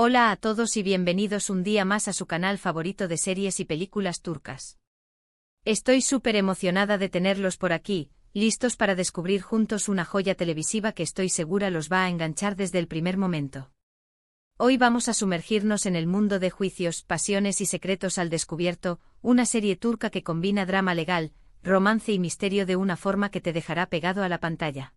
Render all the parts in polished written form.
Hola a todos y bienvenidos un día más a su canal favorito de series y películas turcas. Estoy súper emocionada de tenerlos por aquí, listos para descubrir juntos una joya televisiva que estoy segura los va a enganchar desde el primer momento. Hoy vamos a sumergirnos en el mundo de Juicios, Pasiones y Secretos al Descubierto, una serie turca que combina drama legal, romance y misterio de una forma que te dejará pegado a la pantalla.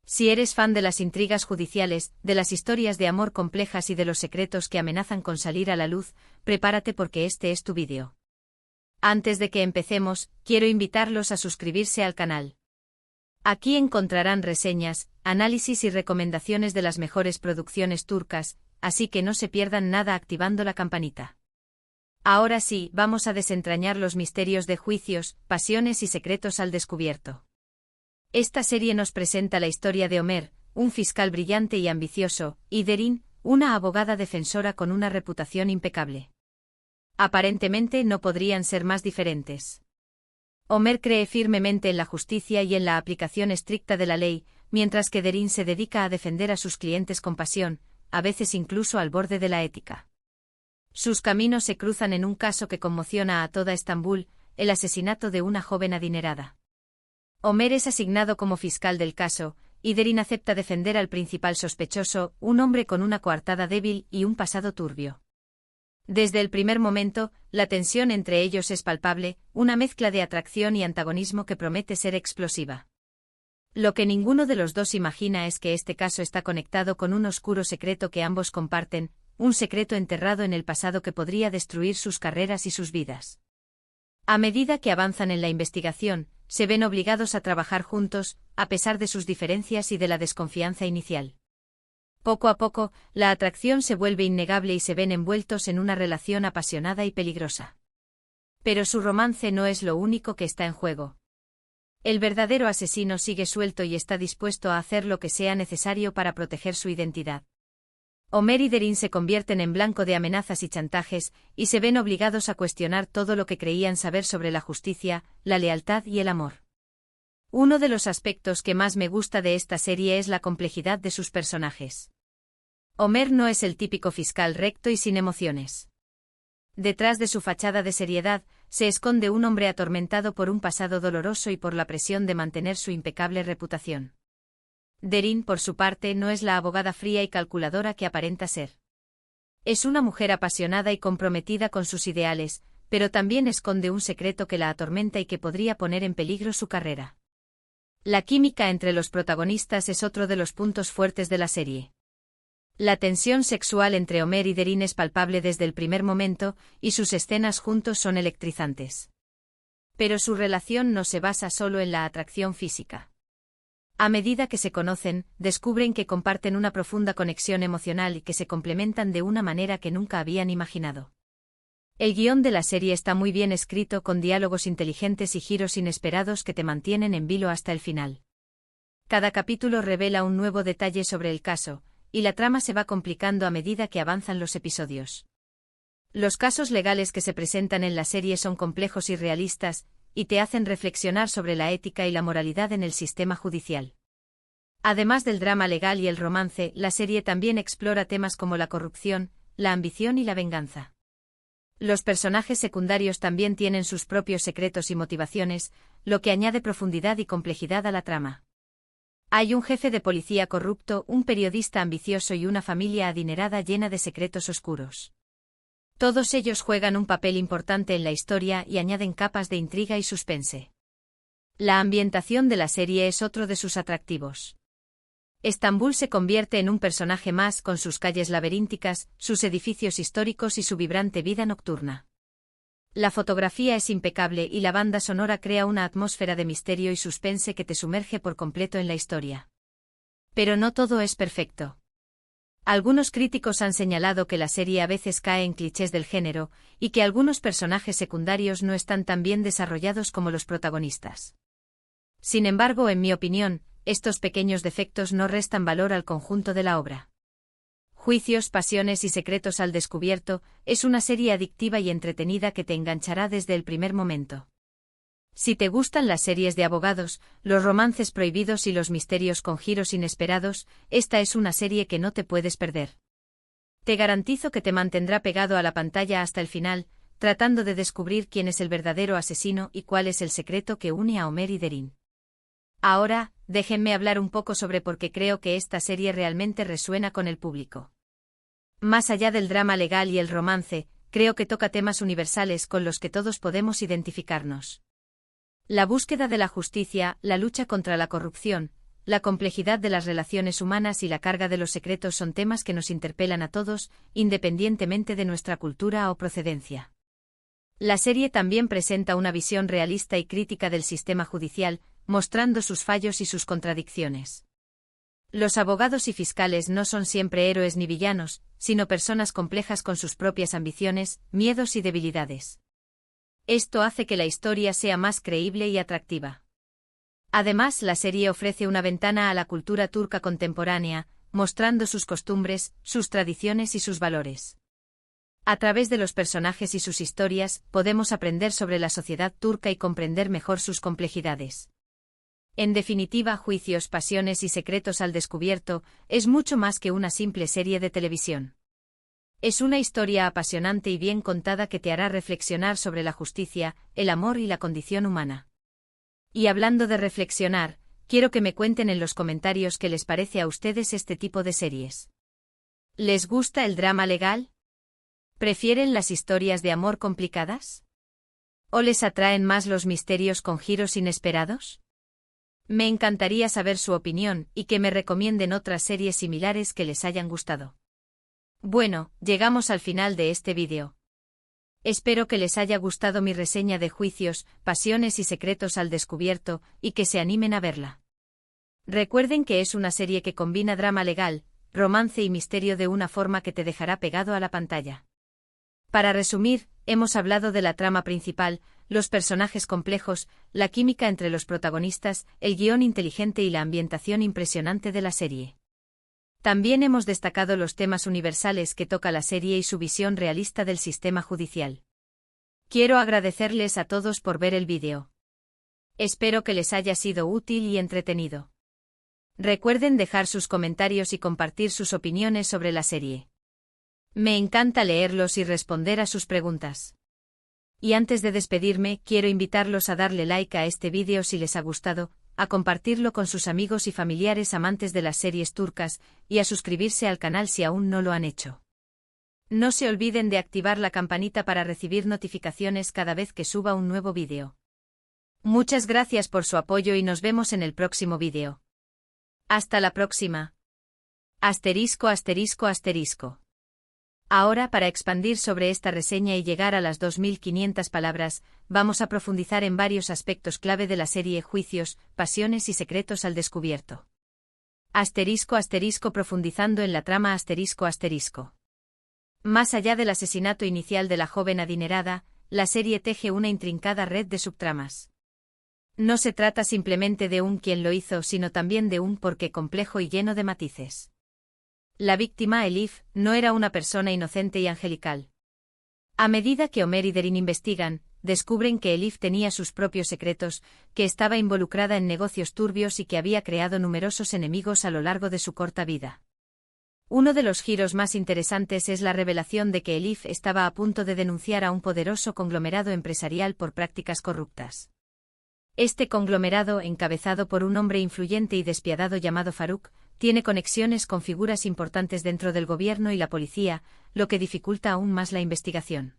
Si eres fan de las intrigas judiciales, de las historias de amor complejas y de los secretos que amenazan con salir a la luz, prepárate porque este es tu vídeo. Antes de que empecemos, quiero invitarlos a suscribirse al canal. Aquí encontrarán reseñas, análisis y recomendaciones de las mejores producciones turcas, así que no se pierdan nada activando la campanita. Ahora sí, vamos a desentrañar los misterios de Juicios, Pasiones y Secretos al Descubierto. Esta serie nos presenta la historia de Ömer, un fiscal brillante y ambicioso, y Derin, una abogada defensora con una reputación impecable. Aparentemente no podrían ser más diferentes. Ömer cree firmemente en la justicia y en la aplicación estricta de la ley, mientras que Derin se dedica a defender a sus clientes con pasión, a veces incluso al borde de la ética. Sus caminos se cruzan en un caso que conmociona a toda Estambul, el asesinato de una joven adinerada. Ömer es asignado como fiscal del caso, y Derin acepta defender al principal sospechoso, un hombre con una coartada débil y un pasado turbio. Desde el primer momento, la tensión entre ellos es palpable, una mezcla de atracción y antagonismo que promete ser explosiva. Lo que ninguno de los dos imagina es que este caso está conectado con un oscuro secreto que ambos comparten, un secreto enterrado en el pasado que podría destruir sus carreras y sus vidas. A medida que avanzan en la investigación, se ven obligados a trabajar juntos, a pesar de sus diferencias y de la desconfianza inicial. Poco a poco, la atracción se vuelve innegable y se ven envueltos en una relación apasionada y peligrosa. Pero su romance no es lo único que está en juego. El verdadero asesino sigue suelto y está dispuesto a hacer lo que sea necesario para proteger su identidad. Ömer y Derin se convierten en blanco de amenazas y chantajes, y se ven obligados a cuestionar todo lo que creían saber sobre la justicia, la lealtad y el amor. Uno de los aspectos que más me gusta de esta serie es la complejidad de sus personajes. Ömer no es el típico fiscal recto y sin emociones. Detrás de su fachada de seriedad, se esconde un hombre atormentado por un pasado doloroso y por la presión de mantener su impecable reputación. Derin, por su parte, no es la abogada fría y calculadora que aparenta ser. Es una mujer apasionada y comprometida con sus ideales, pero también esconde un secreto que la atormenta y que podría poner en peligro su carrera. La química entre los protagonistas es otro de los puntos fuertes de la serie. La tensión sexual entre Ömer y Derin es palpable desde el primer momento, y sus escenas juntos son electrizantes. Pero su relación no se basa solo en la atracción física. A medida que se conocen, descubren que comparten una profunda conexión emocional y que se complementan de una manera que nunca habían imaginado. El guión de la serie está muy bien escrito, con diálogos inteligentes y giros inesperados que te mantienen en vilo hasta el final. Cada capítulo revela un nuevo detalle sobre el caso, y la trama se va complicando a medida que avanzan los episodios. Los casos legales que se presentan en la serie son complejos y realistas, y te hacen reflexionar sobre la ética y la moralidad en el sistema judicial. Además del drama legal y el romance, la serie también explora temas como la corrupción, la ambición y la venganza. Los personajes secundarios también tienen sus propios secretos y motivaciones, lo que añade profundidad y complejidad a la trama. Hay un jefe de policía corrupto, un periodista ambicioso y una familia adinerada llena de secretos oscuros. Todos ellos juegan un papel importante en la historia y añaden capas de intriga y suspense. La ambientación de la serie es otro de sus atractivos. Estambul se convierte en un personaje más, con sus calles laberínticas, sus edificios históricos y su vibrante vida nocturna. La fotografía es impecable y la banda sonora crea una atmósfera de misterio y suspense que te sumerge por completo en la historia. Pero no todo es perfecto. Algunos críticos han señalado que la serie a veces cae en clichés del género, y que algunos personajes secundarios no están tan bien desarrollados como los protagonistas. Sin embargo, en mi opinión, estos pequeños defectos no restan valor al conjunto de la obra. Juicios, Pasiones y Secretos al Descubierto es una serie adictiva y entretenida que te enganchará desde el primer momento. Si te gustan las series de abogados, los romances prohibidos y los misterios con giros inesperados, esta es una serie que no te puedes perder. Te garantizo que te mantendrá pegado a la pantalla hasta el final, tratando de descubrir quién es el verdadero asesino y cuál es el secreto que une a Homer y Darin. Ahora, déjenme hablar un poco sobre por qué creo que esta serie realmente resuena con el público. Más allá del drama legal y el romance, creo que toca temas universales con los que todos podemos identificarnos. La búsqueda de la justicia, la lucha contra la corrupción, la complejidad de las relaciones humanas y la carga de los secretos son temas que nos interpelan a todos, independientemente de nuestra cultura o procedencia. La serie también presenta una visión realista y crítica del sistema judicial, mostrando sus fallos y sus contradicciones. Los abogados y fiscales no son siempre héroes ni villanos, sino personas complejas con sus propias ambiciones, miedos y debilidades. Esto hace que la historia sea más creíble y atractiva. Además, la serie ofrece una ventana a la cultura turca contemporánea, mostrando sus costumbres, sus tradiciones y sus valores. A través de los personajes y sus historias, podemos aprender sobre la sociedad turca y comprender mejor sus complejidades. En definitiva, Juicios, Pasiones y Secretos al Descubierto es mucho más que una simple serie de televisión. Es una historia apasionante y bien contada que te hará reflexionar sobre la justicia, el amor y la condición humana. Y hablando de reflexionar, quiero que me cuenten en los comentarios qué les parece a ustedes este tipo de series. ¿Les gusta el drama legal? ¿Prefieren las historias de amor complicadas? ¿O les atraen más los misterios con giros inesperados? Me encantaría saber su opinión y que me recomienden otras series similares que les hayan gustado. Bueno, llegamos al final de este vídeo. Espero que les haya gustado mi reseña de Juicios, Pasiones y Secretos al Descubierto y que se animen a verla. Recuerden que es una serie que combina drama legal, romance y misterio de una forma que te dejará pegado a la pantalla. Para resumir, hemos hablado de la trama principal, los personajes complejos, la química entre los protagonistas, el guión inteligente y la ambientación impresionante de la serie. También hemos destacado los temas universales que toca la serie y su visión realista del sistema judicial. Quiero agradecerles a todos por ver el vídeo. Espero que les haya sido útil y entretenido. Recuerden dejar sus comentarios y compartir sus opiniones sobre la serie. Me encanta leerlos y responder a sus preguntas. Y antes de despedirme, quiero invitarlos a darle like a este vídeo si les ha gustado, a compartirlo con sus amigos y familiares amantes de las series turcas, y a suscribirse al canal si aún no lo han hecho. No se olviden de activar la campanita para recibir notificaciones cada vez que suba un nuevo vídeo. Muchas gracias por su apoyo y nos vemos en el próximo vídeo. Hasta la próxima. Asterisco asterisco asterisco. Ahora, para expandir sobre esta reseña y llegar a las 2500 palabras, vamos a profundizar en varios aspectos clave de la serie Juicios, Pasiones y Secretos al Descubierto. Asterisco asterisco profundizando en la trama asterisco asterisco. Más allá del asesinato inicial de la joven adinerada, la serie teje una intrincada red de subtramas. No se trata simplemente de un quién lo hizo, sino también de un por qué complejo y lleno de matices. La víctima, Elif, no era una persona inocente y angelical. A medida que Homer y Darin investigan, descubren que Elif tenía sus propios secretos, que estaba involucrada en negocios turbios y que había creado numerosos enemigos a lo largo de su corta vida. Uno de los giros más interesantes es la revelación de que Elif estaba a punto de denunciar a un poderoso conglomerado empresarial por prácticas corruptas. Este conglomerado, encabezado por un hombre influyente y despiadado llamado Faruk, tiene conexiones con figuras importantes dentro del gobierno y la policía, lo que dificulta aún más la investigación.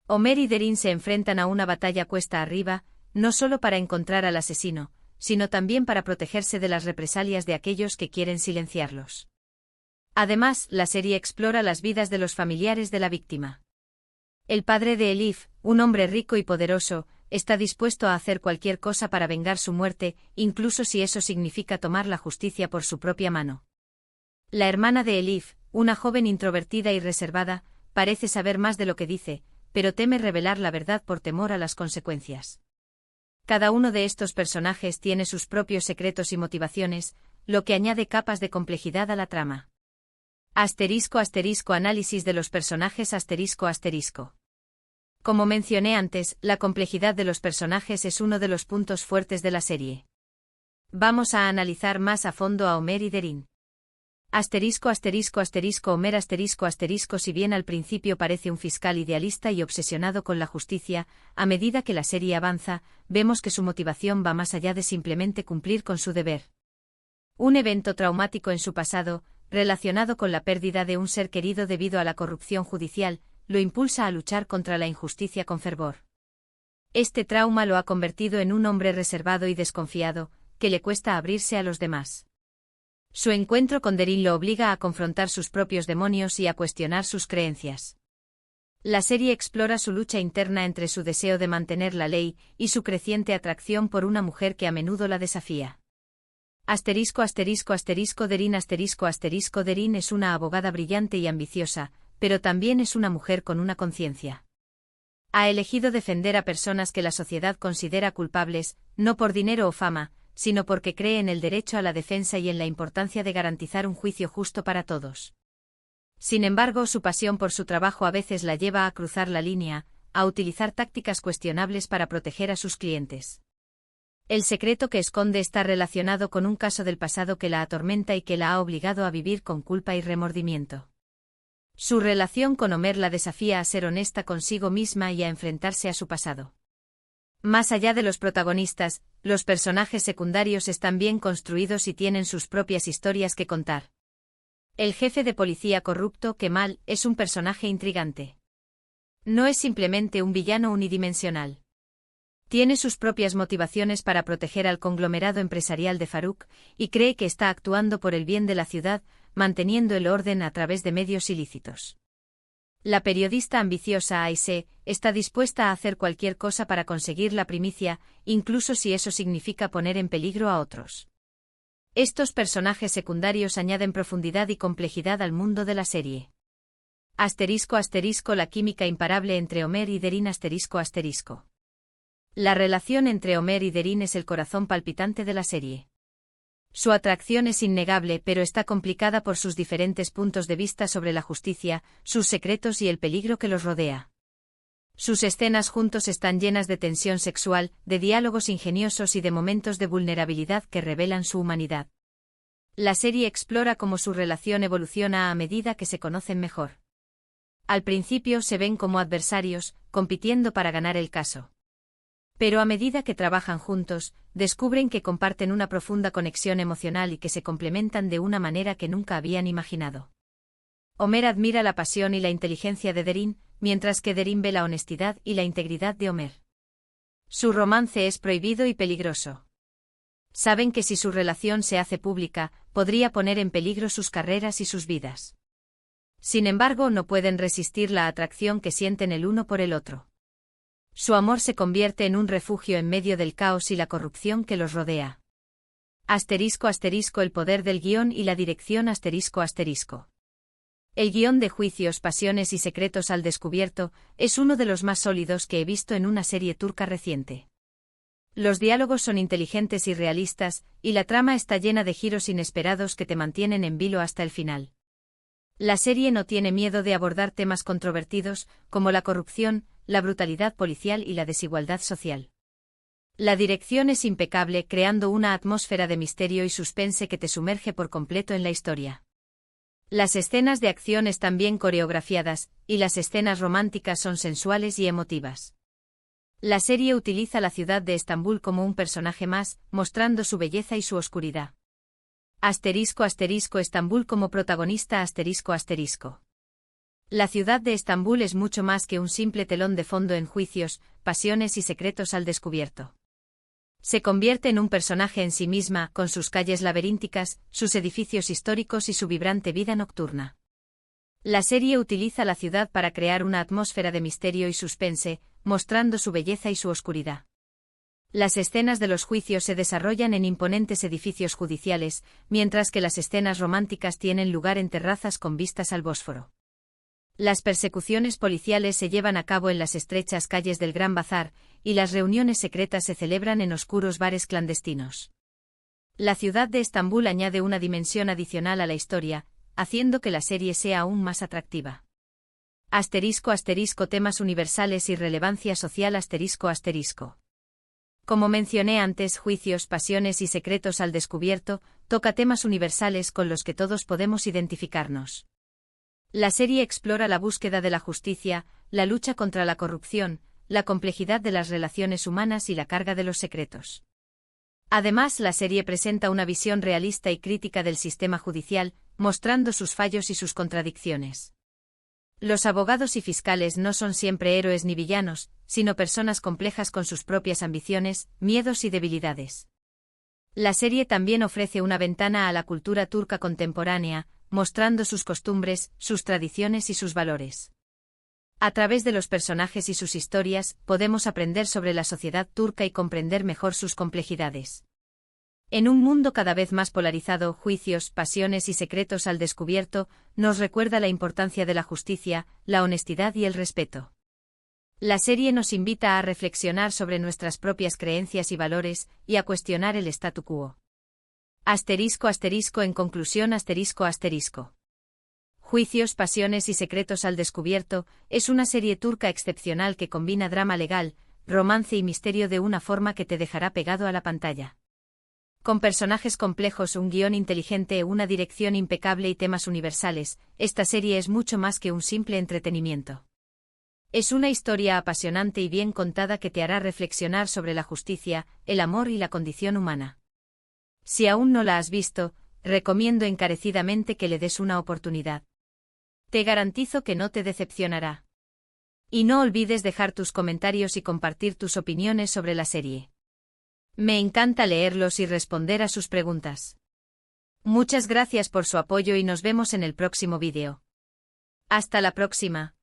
Homer y Darin se enfrentan a una batalla cuesta arriba, no solo para encontrar al asesino, sino también para protegerse de las represalias de aquellos que quieren silenciarlos. Además, la serie explora las vidas de los familiares de la víctima. El padre de Elif, un hombre rico y poderoso, está dispuesto a hacer cualquier cosa para vengar su muerte, incluso si eso significa tomar la justicia por su propia mano. La hermana de Elif, una joven introvertida y reservada, parece saber más de lo que dice, pero teme revelar la verdad por temor a las consecuencias. Cada uno de estos personajes tiene sus propios secretos y motivaciones, lo que añade capas de complejidad a la trama. Asterisco asterisco análisis de los personajes asterisco asterisco. Como mencioné antes, la complejidad de los personajes es uno de los puntos fuertes de la serie. Vamos a analizar más a fondo a Homer y Darin. Homer si bien al principio parece un fiscal idealista y obsesionado con la justicia, a medida que la serie avanza, vemos que su motivación va más allá de simplemente cumplir con su deber. Un evento traumático en su pasado, relacionado con la pérdida de un ser querido debido a la corrupción judicial, lo impulsa a luchar contra la injusticia con fervor. Este trauma lo ha convertido en un hombre reservado y desconfiado, que le cuesta abrirse a los demás. Su encuentro con Derin lo obliga a confrontar sus propios demonios y a cuestionar sus creencias. La serie explora su lucha interna entre su deseo de mantener la ley y su creciente atracción por una mujer que a menudo la desafía. Derin es una abogada brillante y ambiciosa, pero también es una mujer con una conciencia. Ha elegido defender a personas que la sociedad considera culpables, no por dinero o fama, sino porque cree en el derecho a la defensa y en la importancia de garantizar un juicio justo para todos. Sin embargo, su pasión por su trabajo a veces la lleva a cruzar la línea, a utilizar tácticas cuestionables para proteger a sus clientes. El secreto que esconde está relacionado con un caso del pasado que la atormenta y que la ha obligado a vivir con culpa y remordimiento. Su relación con Homer la desafía a ser honesta consigo misma y a enfrentarse a su pasado. Más allá de los protagonistas, los personajes secundarios están bien construidos y tienen sus propias historias que contar. El jefe de policía corrupto, Kemal, es un personaje intrigante. No es simplemente un villano unidimensional. Tiene sus propias motivaciones para proteger al conglomerado empresarial de Farouk, y cree que está actuando por el bien de la ciudad, manteniendo el orden a través de medios ilícitos. La periodista ambiciosa Aisee está dispuesta a hacer cualquier cosa para conseguir la primicia, incluso si eso significa poner en peligro a otros. Estos personajes secundarios añaden profundidad y complejidad al mundo de la serie. La química imparable entre Homer y Derin. La relación entre Homer y Derin es el corazón palpitante de la serie. Su atracción es innegable, pero está complicada por sus diferentes puntos de vista sobre la justicia, sus secretos y el peligro que los rodea. Sus escenas juntos están llenas de tensión sexual, de diálogos ingeniosos y de momentos de vulnerabilidad que revelan su humanidad. La serie explora cómo su relación evoluciona a medida que se conocen mejor. Al principio se ven como adversarios, compitiendo para ganar el caso. Pero a medida que trabajan juntos, descubren que comparten una profunda conexión emocional y que se complementan de una manera que nunca habían imaginado. Homer admira la pasión y la inteligencia de Derin, mientras que Derin ve la honestidad y la integridad de Homer. Su romance es prohibido y peligroso. Saben que si su relación se hace pública, podría poner en peligro sus carreras y sus vidas. Sin embargo, no pueden resistir la atracción que sienten el uno por el otro. Su amor se convierte en un refugio en medio del caos y la corrupción que los rodea. El poder del guión y la dirección. El guión de Juicios, Pasiones y Secretos al Descubierto es uno de los más sólidos que he visto en una serie turca reciente. Los diálogos son inteligentes y realistas, y la trama está llena de giros inesperados que te mantienen en vilo hasta el final. La serie no tiene miedo de abordar temas controvertidos, como la corrupción, la brutalidad policial y la desigualdad social. La dirección es impecable, creando una atmósfera de misterio y suspense que te sumerge por completo en la historia. Las escenas de acción están bien coreografiadas, y las escenas románticas son sensuales y emotivas. La serie utiliza la ciudad de Estambul como un personaje más, mostrando su belleza y su oscuridad. Estambul como protagonista. La ciudad de Estambul es mucho más que un simple telón de fondo en Juicios, Pasiones y Secretos al Descubierto. Se convierte en un personaje en sí misma, con sus calles laberínticas, sus edificios históricos y su vibrante vida nocturna. La serie utiliza la ciudad para crear una atmósfera de misterio y suspense, mostrando su belleza y su oscuridad. Las escenas de los juicios se desarrollan en imponentes edificios judiciales, mientras que las escenas románticas tienen lugar en terrazas con vistas al Bósforo. Las persecuciones policiales se llevan a cabo en las estrechas calles del Gran Bazar, y las reuniones secretas se celebran en oscuros bares clandestinos. La ciudad de Estambul añade una dimensión adicional a la historia, haciendo que la serie sea aún más atractiva. Temas universales y relevancia social. Como mencioné antes, Juicios, Pasiones y Secretos al Descubierto toca temas universales con los que todos podemos identificarnos. La serie explora la búsqueda de la justicia, la lucha contra la corrupción, la complejidad de las relaciones humanas y la carga de los secretos. Además, la serie presenta una visión realista y crítica del sistema judicial, mostrando sus fallos y sus contradicciones. Los abogados y fiscales no son siempre héroes ni villanos, sino personas complejas con sus propias ambiciones, miedos y debilidades. La serie también ofrece una ventana a la cultura turca contemporánea, mostrando sus costumbres, sus tradiciones y sus valores. A través de los personajes y sus historias, podemos aprender sobre la sociedad turca y comprender mejor sus complejidades. En un mundo cada vez más polarizado, Juicios, Pasiones y Secretos al Descubierto nos recuerda la importancia de la justicia, la honestidad y el respeto. La serie nos invita a reflexionar sobre nuestras propias creencias y valores, y a cuestionar el statu quo. En conclusión, Juicios, Pasiones y Secretos al Descubierto es una serie turca excepcional que combina drama legal, romance y misterio de una forma que te dejará pegado a la pantalla. Con personajes complejos, un guión inteligente, una dirección impecable y temas universales, esta serie es mucho más que un simple entretenimiento. Es una historia apasionante y bien contada que te hará reflexionar sobre la justicia, el amor y la condición humana. Si aún no la has visto, recomiendo encarecidamente que le des una oportunidad. Te garantizo que no te decepcionará. Y no olvides dejar tus comentarios y compartir tus opiniones sobre la serie. Me encanta leerlos y responder a sus preguntas. Muchas gracias por su apoyo y nos vemos en el próximo vídeo. Hasta la próxima.